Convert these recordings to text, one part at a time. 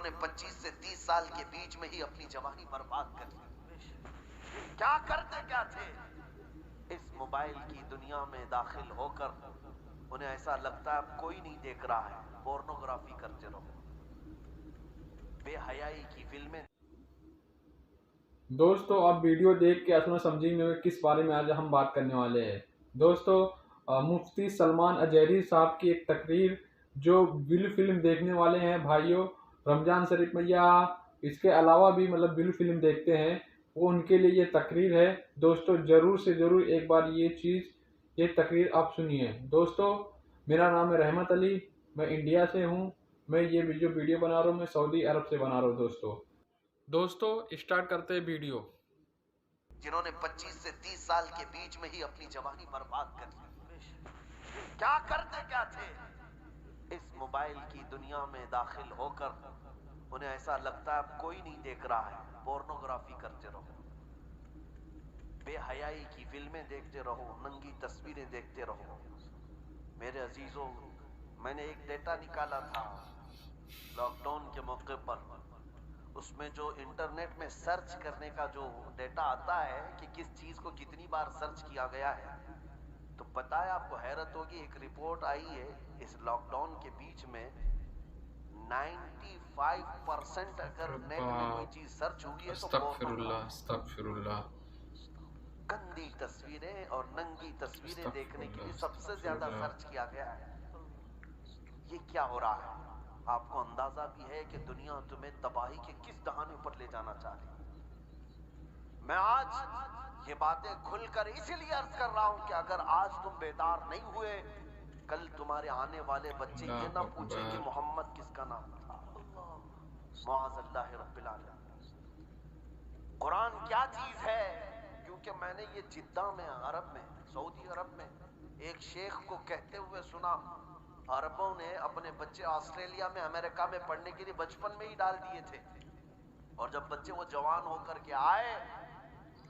جنہوں نے 25 سے 30 سال کے بیچ میں ہی اپنی جوانی برباد کر لی. کیا کرتے کیا تھے؟ اس موبائل کی دنیا میں داخل ہو کر انہیں ایسا لگتا ہے اب کوئی نہیں دیکھ رہا ہے، پورنوگرافی کرتے رہو، بے حیائی کی فلمیں. دوستو اب ویڈیو دیکھ کے اصل میں سمجھیں گے کس بارے میں آج ہم بات کرنے والے ہیں. دوستو مفتی سلمان اجہری صاحب کی ایک تقریر جو فلم دیکھنے والے ہیں بھائیوں رمضان شریف میں یا اس کے علاوہ بھی فلم دیکھتے ہیں وہ ان کے لیے یہ تقریر ہے. دوستو ضرور سے ضرور ایک بار یہ تقریر آپ سنیے. دوستو میرا نام ہے رحمت علی، میں انڈیا سے ہوں. میں یہ جو ویڈیو بنا رہا ہوں میں سعودی عرب سے بنا رہا ہوں. دوستو اسٹارٹ کرتے ہیں ویڈیو. جنہوں نے 25 سے 30 سال کے بیچ میں ہی اپنی جوانی برباد کر لی. کیا کرتے کیا تھے؟ اس موبائل کی دنیا میں داخل ہو کر انہیں ایسا لگتا ہے اب کوئی نہیں دیکھ رہا ہے، پورنوگرافی کرتے رہو، بے حیائی کی فلمیں دیکھتے رہو، ننگی تصویریں دیکھتے رہو. میرے عزیزوں، میں نے ایک ڈیٹا نکالا تھا لاک ڈاؤن کے موقع پر. اس میں جو انٹرنیٹ میں سرچ کرنے کا جو ڈیٹا آتا ہے کہ کس چیز کو کتنی بار سرچ کیا گیا ہے، تو پتہ ہے آپ کو حیرت ہوگی، ایک رپورٹ آئی ہے اس لاک ڈاؤن کے بیچ میں 95% اگر نیٹ میں کوئی چیز سرچ ہوئی ہے تو استغفر اللہ پورنوگرافی، استغفر اللہ گندی تصویریں اور ننگی تصویریں استغفر دیکھنے کے اللہ لیے سب سے استغفر زیادہ اللہ. سرچ کیا گیا ہے. یہ کیا ہو رہا ہے؟ آپ کو اندازہ بھی ہے کہ دنیا تمہیں تباہی کے کس دہانے پر لے جانا چاہ رہی ہے. میں آج یہ باتیں کھل کر اسی لیے عرض کر رہا ہوں کہ اگر آج تم بیدار نہیں ہوئے، کل تمہارے آنے والے بچے یہ اللہ نہ پوچھیں کہ اکبر. محمد کس کا نام تھا. معاذ اللہ رب العالمین. قرآن کیا چیز ہے؟ کیونکہ میں نے یہ جدہ میں عرب میں سعودی عرب میں ایک شیخ کو کہتے ہوئے سنا، عربوں نے اپنے بچے آسٹریلیا میں امریکہ میں پڑھنے کے لیے بچپن میں ہی ڈال دیے تھے، اور جب بچے وہ جوان ہو کر کے آئے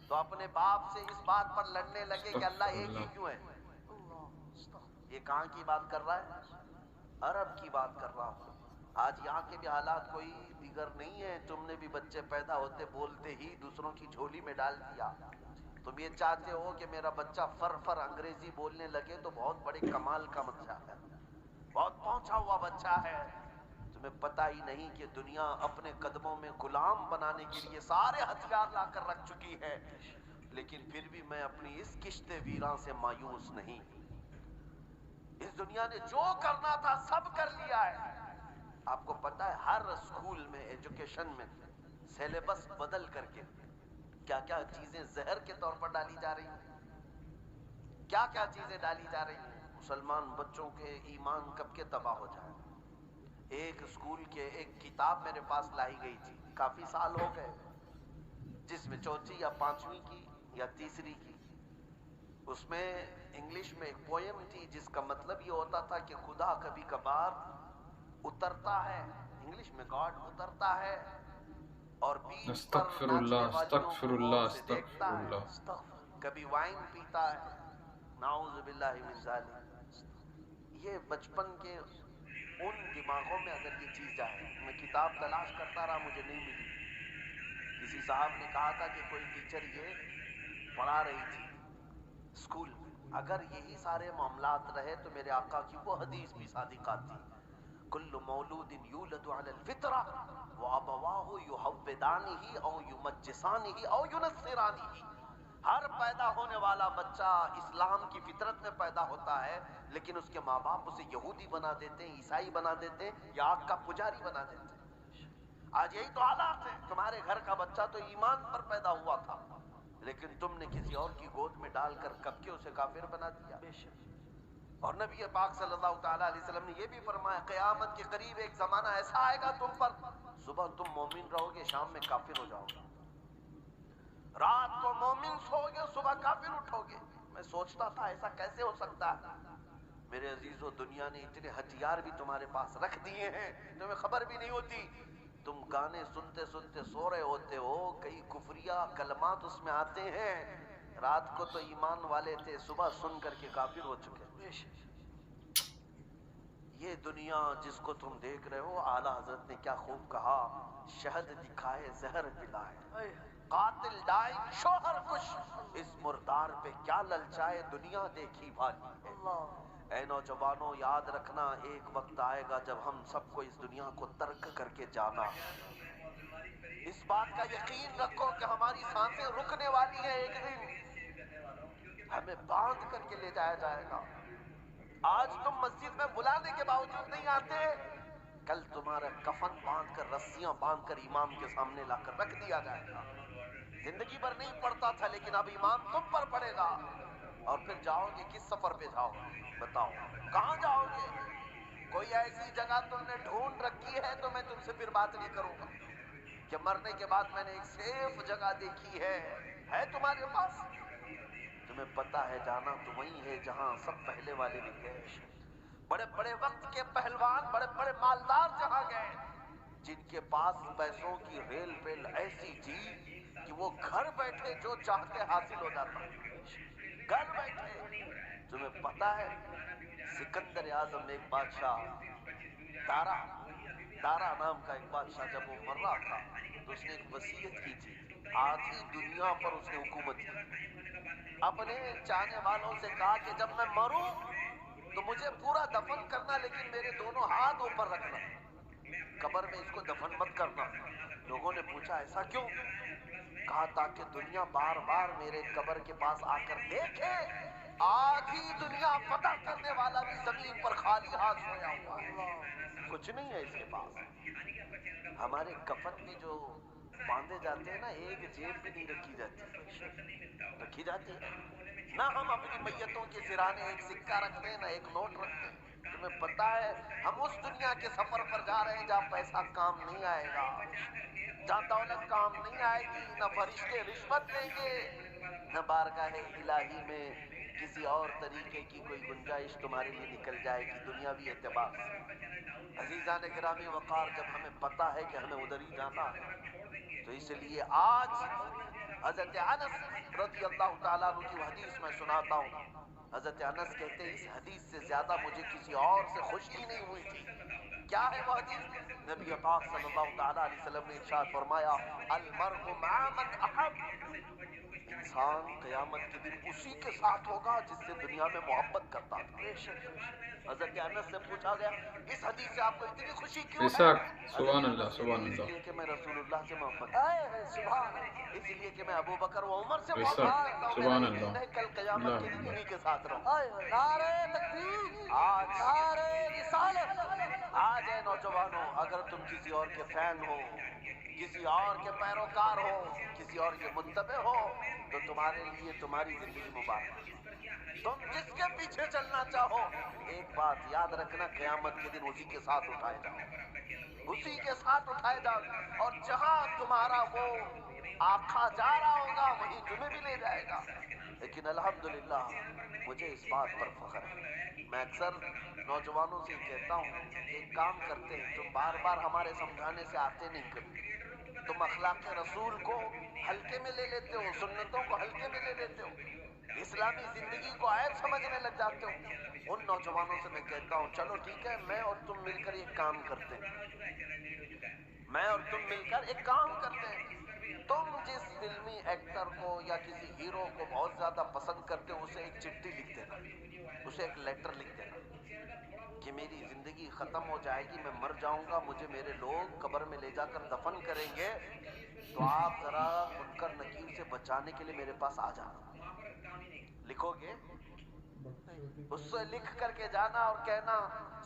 تو اپنے باپ سے اس بات پر لڑنے لگے کہ اللہ استغفر ایک ہی اللہ. کیوں ہے. یہ کہاں کی بات کر رہا ہے؟ عرب کی بات کر رہا ہوں. آج یہاں کے بھی حالات کوئی دیگر نہیں ہے. تم نے بھی بچے پیدا ہوتے بولتے ہی دوسروں کی جھولی میں ڈال دیا. تم یہ چاہتے ہو کہ میرا بچہ فر انگریزی بولنے لگے تو بہت بڑے کمال کا بچہ ہے، بہت پہنچا ہوا بچہ ہے. تمہیں پتہ ہی نہیں کہ دنیا اپنے قدموں میں غلام بنانے کے لیے سارے ہتھیار لا کر رکھ چکی ہے. لیکن پھر بھی میں اپنی اس کشت ویراں سے مایوس نہیں. اس دنیا نے جو کرنا تھا سب کر لیا ہے. آپ کو پتہ ہے ہر اسکول میں ایجوکیشن میں سیلیبس بدل کر کے کیا کیا چیزیں زہر کے طور پر ڈالی جا رہی ہیں، کیا کیا چیزیں ڈالی جا رہی ہیں. مسلمان بچوں کے ایمان کب کے تباہ ہو جائے. ایک اسکول کے ایک کتاب میرے پاس لائی گئی تھی، کافی سال ہو گئے، جس میں چوتھی یا پانچویں کی یا تیسری کی، اس میں انگلش میں ایک پوئم تھی جس کا مطلب یہ ہوتا تھا کہ خدا کبھی کبھار اترتا ہے، انگلش میں گاڈ اترتا ہے اور بیچ پر استغفر اللہ ناچنے والیوں استغفر کو غور اللہ سے استغفر دیکھتا ہے. اللہ. کبھی وائن پیتا ہے، نعوذ باللہ من ذالک. یہ بچپن کے ان دماغوں میں اگر یہ چیز جائے، میں کتاب تلاش کرتا رہا مجھے نہیں ملی. کسی صاحب نے کہا تھا کہ کوئی ٹیچر یہ پڑھا رہی تھی اسکول میں. اگر یہی سارے معاملات رہے تو میرے آقا کی وہ حدیث بھی صادق آتی، کل مولود یولد علی الفطرہ وابواہ یحودانہ او یمجسانہ او ینصرانہ. ہر پیدا ہونے والا بچہ اسلام کی فطرت میں پیدا ہوتا ہے، لیکن اس کے ماں باپ اسے یہودی بنا دیتے ہیں، عیسائی بنا دیتے ہیں یا آگ کا پجاری بنا دیتے ہیں. آج یہی تو حالات ہیں. تمہارے گھر کا بچہ تو ایمان پر پیدا ہوا تھا، لیکن تم نے کسی اور کی گود میں ڈال کر کب کے اسے کافر بنا دیا. اور نبی پاک صلی اللہ تعالیٰ علیہ وسلم نے یہ بھی فرمایا قیامت کے قریب ایک زمانہ ایسا آئے گا تم پر، صبح تم مومن رہو گے شام میں کافر ہو جاؤ گے، رات کو مومن سو گے صبح کافر اٹھو گے. میں سوچتا تھا ایسا کیسے ہو سکتا ہے. میرے عزیزو، دنیا نے اتنے ہتھیار بھی تمہارے پاس رکھ دیے ہیں تمہیں خبر بھی نہیں ہوتی. تم گانے سنتے سنتے سو رہے ہوتے ہو، کئی کفریہ کلمات اس میں آتے ہیں، رات کو تو ایمان والے تھے صبح سن کر کے کافر ہو چکے. یہ دنیا جس کو تم دیکھ رہے ہو، اعلیٰ حضرت نے کیا خوب کہا، شہد دکھائے زہر پلائے، قاتل ڈائے شوہر کش، اس مردار پہ کیا للچائے، دنیا دیکھی بھالی ہے۔ اے نوجوانوں یاد رکھنا، ایک وقت آئے گا جب ہم سب کو اس دنیا کو ترک کر کے جانا ہے۔ اس بات کا یقین رکھو کہ ہماری سانسیں رکنے والی ہیں، ایک دن ہمیں باندھ کر کے لے جایا جائے گا۔ آج تم مسجد میں بلانے کے باوجود نہیں آتے، کل تمہارا کفن باندھ کر، رسیاں باندھ کر امام کے سامنے لا کر رکھ دیا جائے گا۔ زندگی بھر نہیں پڑتا تھا، لیکن اب امام تم پر پڑے گا، اور پھر جاؤ گے کس سفر پہ جاؤ گے؟ بتاؤ کہاں جاؤ گے؟ کوئی ایسی جگہ تم نے ڈھونڈ رکھی ہے تو میں تم سے پھر بات نہیں کروں گا کہ مرنے کے بعد میں نے ایک سیف جگہ دیکھی ہے تمہارے پاس؟ تمہیں پتا ہے جانا تو وہی ہے جہاں سب پہلے والے بھی گئے، بڑے بڑے وقت کے پہلوان، بڑے بڑے مالدار جہاں گئے، جن کے پاس پیسوں کی ریل پیل ایسی تھی کہ وہ گھر بیٹھے جو چاہتے حاصل ہو جاتا، گھر بیٹھے۔ تمہیں پتا ہے سکندر اعظم ایک بادشاہ، دارا نام کا ایک بادشاہ، جب وہ مر رہا تھا تو اس نے ایک وصیت کی تھی، آدھی دنیا پر اس نے حکومت کی۔ اپنے چاہنے والوں سے کہا کہ جب میں مروں تو مجھے پورا دفن کرنا، لیکن میرے دونوں ہاتھ اوپر رکھنا، قبر میں اس کو دفن مت کرنا۔ لوگوں نے پوچھا ایسا کیوں؟ کہا تاکہ دنیا بار بار میرے قبر کے پاس آ کر دیکھے آدھی دنیا فتح کرنے والا بھی زمین پر خالی ہاتھ سویا ہوا ہے، کچھ نہیں ہے اس کے پاس۔ ہمارے کفن بھی جو باندھے جاتے ہیں نا، ایک جیب بھی نہیں رکھی جاتی، رکھی جاتی ہے نہ، ہم اپنی میتوں کے سرانے ایک سکہ رکھتے ہیں نہ ایک نوٹ رکھتے ہیں۔ تمہیں پتا ہے ہم اس دنیا کے سفر پر جا رہے ہیں جہاں پیسہ کام نہیں آئے گا، جہاں دولت کام نہیں آئے گی، نہ فرشتے رشوت لیں گے، نہ بارگاہ الہی میں کسی اور طریقے کی کوئی گنجائش تمہارے لیے نکل جائے گی دنیاوی اعتبار سے۔ عزیزان گرامی وقار، جب ہمیں پتا ہے کہ ہمیں ادھر ہی جانا ہے، تو اس لیے آج حضرت انس رضی اللہ تعالیٰ عنہ کی حدیث میں سناتا ہوں۔ حضرت انس کہتے ہیں اس حدیث سے زیادہ مجھے کسی اور سے خوشی نہیں ہوئی تھی۔ کیا ہے وہ حدیث؟ نبی پاک صلی اللہ تعالیٰ علیہ وسلم نے ارشاد فرمایا، المرء مع من احب، انسان قیامت کے دن اسی کے ساتھ ہوگا جس سے دنیا میں محبت کرتا تھا۔ حضرت انس سے پوچھا گیا اس حدیث سے آپ کو اتنی خوشی کیوں ہے؟ سبحان اللہ سبحان اس اللہ، لیے کہ میں رسول اللہ سے محبت کرتا ہوں، اس لیے کہ میں ابو بکر و عمر سے محبت کرتا ہوں، میرا سبحان یقین اللہ، ہے کل قیامت کے دن اللہ انہی کے ساتھ رہوں۔ نعرہ تکبیر، نعرہ رسالت۔ آج اے نوجوانوں، اگر تم کسی اور کے فین ہو، کسی اور کے پیروکار ہو، کسی اور کے متبع ہو، تو تمہارے لیے تمہاری زندگی مبارک۔ تم جس کے پیچھے چلنا چاہو، ایک بات یاد رکھنا، قیامت کے دن اسی کے ساتھ اٹھائے جاؤ، اسی کے ساتھ اٹھائے جاؤ، اور جہاں تمہارا وہ آقا جا رہا ہوگا وہیں تمہیں بھی لے جائے گا۔ لیکن الحمدللہ مجھے اس بات پر فخر ہے، میں اکثر نوجوانوں سے کہتا ہوں ایک کام کرتے ہیں، تم بار بار ہمارے سمجھانے سے آتے نہیں، کبھی تم اخلاق رسول کو ہلکے میں لے لیتے ہو، سنتوں کو ہلکے میں لے لیتے ہو، اسلامی زندگی کو عیب سمجھنے لگ جاتے ہو۔ ان نوجوانوں سے میں کہتا ہوں چلو ٹھیک ہے، میں اور تم مل کر ایک کام کرتے ہیں، میں اور تم مل کر ایک کام کرتے ہیں، تم جس فلمی ایکٹر کو یا کسی ہیرو کو بہت زیادہ پسند کرتے ہو اسے ایک چٹھی لکھ دینا، اسے ایک لیٹر لکھ دینا کہ میری زندگی ختم ہو جائے گی، میں مر جاؤں گا، مجھے میرے لوگ قبر میں لے جا کر دفن کریں گے، تو آپ ذرا منکر نکیر سے بچانے کے لیے میرے پاس آ جانا۔ لکھو گے؟ اس سے لکھ کر کے جانا اور کہنا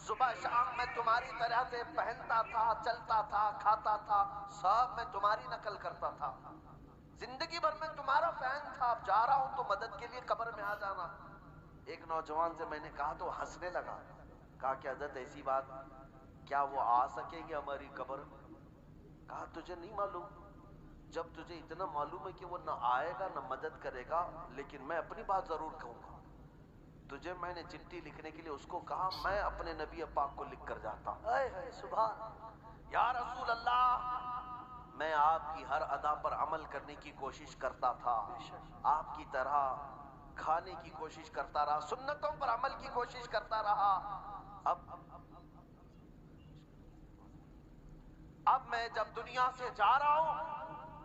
صبح شام میں تمہاری طرح سے پہنتا تھا، چلتا تھا، کھاتا تھا، سب میں تمہاری نقل کرتا تھا، زندگی بھر میں تمہارا فین تھا، اب جا رہا ہوں تو مدد کے لیے قبر میں آ جانا۔ ایک نوجوان سے میں نے کہا تو ہنسنے لگا، کہا کہ حضرت ایسی بات، کیا وہ آ سکیں گے ہماری قبر؟ کہا تجھے نہیں معلوم، جب تجھے اتنا معلوم ہے کہ وہ نہ آئے گا نہ مدد کرے گا، لیکن میں اپنی بات ضرور کہوں گا، تجھے میں نے چٹھی لکھنے کے لیے اس کو کہا، میں اپنے نبی پاک کو لکھ کر جاتا ہوں، سبحان یا رسول اللہ، میں آپ کی ہر ادا پر عمل کرنے کی کوشش کرتا تھا، آپ کی طرح کھانے کی کوشش کرتا رہا، سنتوں پر عمل کی کوشش کرتا رہا، اب اب میں جب دنیا سے جا رہا ہوں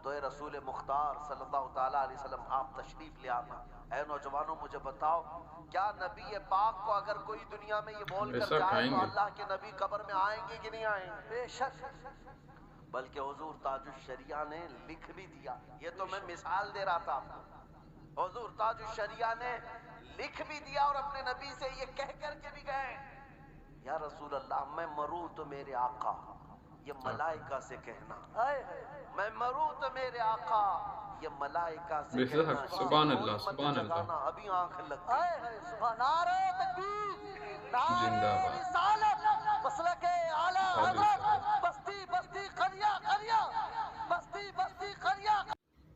تو اے رسول مختار صلی اللہ تعالیٰ علیہ وسلم آپ تشریف لے آنا۔ اے نوجوانوں مجھے بتاؤ، کیا نبی پاک کو اگر کوئی دنیا میں یہ بول کر جائے تو اللہ کے نبی قبر میں آئیں گے کہ نہیں آئیں گے؟ بے شک۔ بلکہ حضور تاج الشریعہ نے لکھ بھی دیا، یہ تو میں مثال دے رہا تھا آپ کو، حضور تاج الشریعہ نے لکھ بھی دیا اور اپنے نبی سے یہ کہہ کر کے بھی گئے، یا رسول اللہ میں مروں تو میرے آقا، یہ ملائکہ سے کہنا، میں مروں تو میرے آقا، یہ ملائکہ سے کہنا، سبحان اللہ سبحان اللہ، ابھی آنکھ لگ گئی، نعرہ تکبیر، نعرہ رسالت، مسلک اعلی حضرت، بستی بستی قریہ قریہ، بستی بستی قریہ۔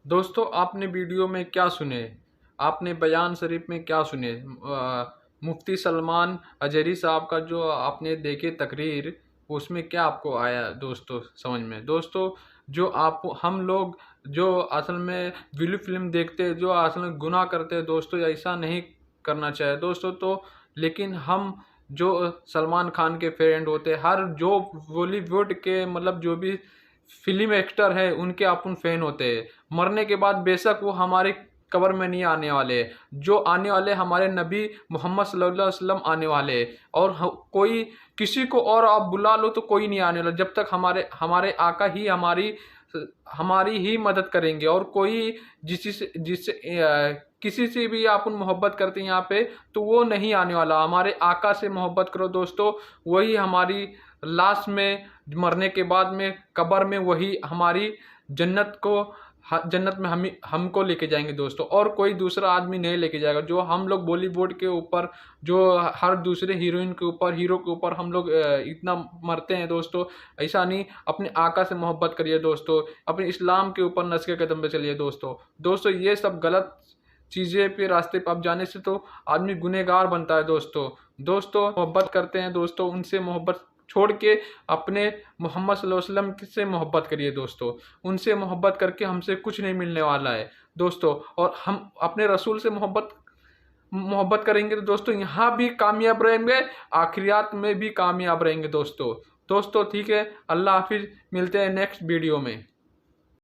دوستو آپ نے ویڈیو میں کیا سنے، آپ نے بیان شریف میں کیا سنے، مفتی سلمان اجہری صاحب کا جو آپ نے دیکھے تقریر، اس میں کیا آپ کو آیا دوستو سمجھ میں؟ دوستو جو ہم لوگ جو اصل میں ویڈیو فلم دیکھتے جو اصل میں گناہ کرتے دوستو، ایسا نہیں کرنا چاہے دوستو، تو لیکن ہم جو سلمان خان کے فرینڈ ہوتے، ہر جو بالی ووڈ کے مطلب جو بھی فلم ایکٹر ہے ان کے اپن فین ہوتے ہیں، مرنے کے بعد بے شک وہ ہمارے قبر میں نہیں آنے والے، جو آنے والے ہمارے نبی محمد صلی اللہ علیہ وسلم آنے والے، اور کوئی کسی کو اور آپ بلا لو تو کوئی نہیں آنے والا، جب تک ہمارے آقا ہی ہماری ہی مدد کریں گے، اور کوئی کسی سے بھی آپ محبت کرتے ہیں یہاں پہ تو وہ نہیں آنے والا، ہمارے آقا سے محبت کرو دوستو، وہی ہماری لاش میں مرنے کے بعد میں قبر میں وہی ہماری جنت میں ہم کو لے کے جائیں گے دوستو، اور کوئی دوسرا آدمی نہیں لے کے جائے گا۔ جو ہم لوگ بالی ووڈ کے اوپر، جو ہر دوسرے ہیروئن کے اوپر، ہیرو کے اوپر ہم لوگ اتنا مرتے ہیں دوستو، ایسا نہیں، اپنے آقا سے محبت کریے دوستو، اپنے اسلام کے اوپر نقش قدم پہ چلیے دوستو، یہ سب غلط چیزیں پہ راستے پہ اب جانے سے تو آدمی گنہگار بنتا ہے دوستو محبت کرتے ہیں دوستو، ان سے محبت چھوڑ کے اپنے محمد صلی اللہ علیہ وسلم سے محبت کریے دوستو، ان سے محبت کر کے ہم سے کچھ نہیں ملنے والا ہے دوستو، اور ہم اپنے رسول سے محبت کریں گے تو دوستو یہاں بھی کامیاب رہیں گے، آخریات میں بھی کامیاب رہیں گے دوستو ٹھیک ہے، اللہ حافظ، ملتے ہیں نیکسٹ ویڈیو میں۔